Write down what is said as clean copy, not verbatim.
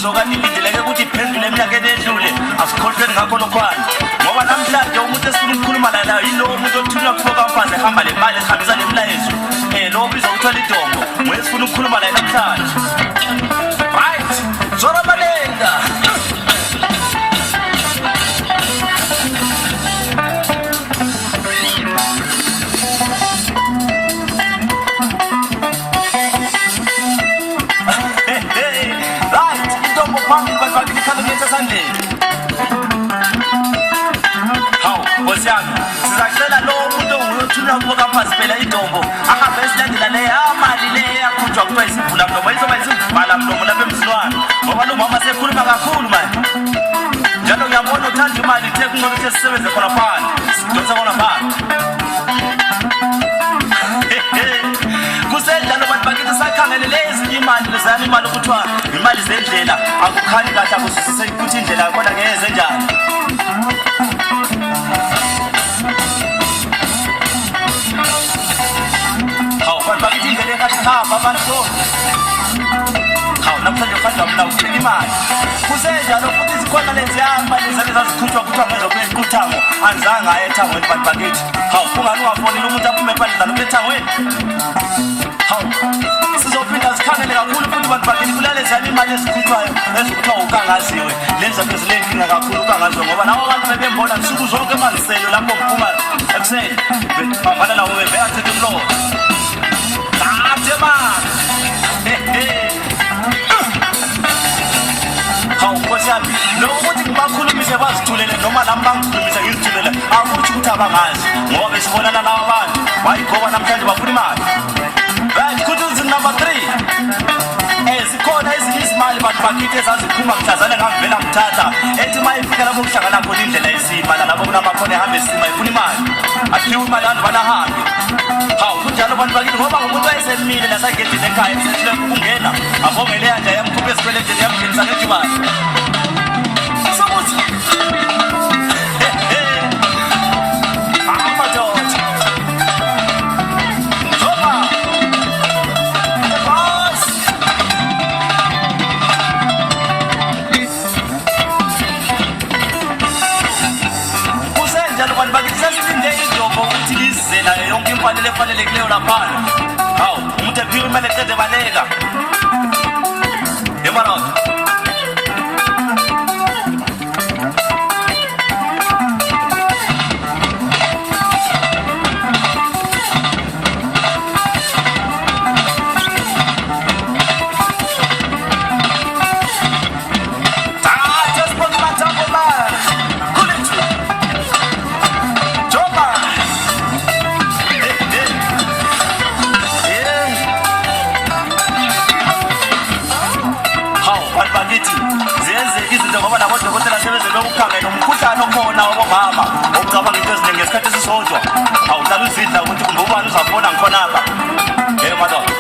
Zokani lidileke ukuthi phezulu eminyakeni edlule asikhohlweni ngakho lokhwana ngoba namhlanje umuntu esifuna ukukhuluma la yilo umuntu othunywa kufoka mfazi ehamba lemali ehambisa lemlayezo lo ubizwa ukuthola idongo nguyesifuna ukukhuluma la namhlanje right Zora Malenga Sizacela lo umuntu onguyothunywa kufoka phansi phela idombo ahambe esilandela leya mali leya yakhutshwa kuthiwa isivula mlomo izoba isivala mlomo lapha emzilwane ngoba lo mama sekhuluma kakhulu manje njalo ngiyabona uthanda imali ithe kungcono ukuthi sisebenze khona phansi sidonsa khona phansi kusedlalo bantu bakithi sakhangele lezi imali lezana imali ukuthiwa izimali zendlela akukhali kahle akusisise ukuthi indlela yakhona ngeze njani. Hawu bantu bakithi indlela ekathi hamba abantu. Hawu namhlanje ufanele mina uphela imali. Kusenjalo futhi zikhona leziya mali zazikhutshwa kuthiwa ngezokuya equthango anzange aye ethangweni bantu bakithi. Hawu ungani ungafonela umuntu aphume ebandlalo ethangweni. Hawu sizophinda sikhangele kakhulu futhi bantu bakithi kulaleziyana imali ezikhutshwayo ezikuthiwa ukangaziwe lezi zinto zilenkinga kakhulu ukangaziwe ngoba labo bantu bebembona nsuku zonke emanziselo lapho kuphuma ekuseni bavala lawo bebeka chithe umlomo. Hawu nkosi yami lokho ukuthi ngibakhulumise bazithulele noma nami bangikhulumise ngizithulele akuthi ukuthi abangazi ngoba besibonana laba bantu bayigoba namhlanje bafuna imali. Right, kuthi number 3 zikhona ezinye izimali bantu bakithi ezaziphuma mhlazane ngavela ngithatha ethi mayifika lapho kuhlangana khona indlela yesimala lapho kunamakhona ehambe esima ifuna imali akhiwe imali abantu banahambe. Hawu kunjalo bantu bakithi ngoba umuntu wayesemile lasagedini ekhaya esethile ukungena avongeleya nje yamkhupha esikwelendeni yamngenisa ngethi imali sokuthi nayo yonke imfanele efanelekileyo laphana. Hawu umuntu ephiwe imali eqede baleka emaraka. Ngoba nabodokotela sebeze bekukhangela umkhuhlane okhona wabomama okucabanga into eziningi ngesikhathi esisodwa. Awuhlala uzidla ukuthi kumbe ubani uzabona ngikhonapha madoda.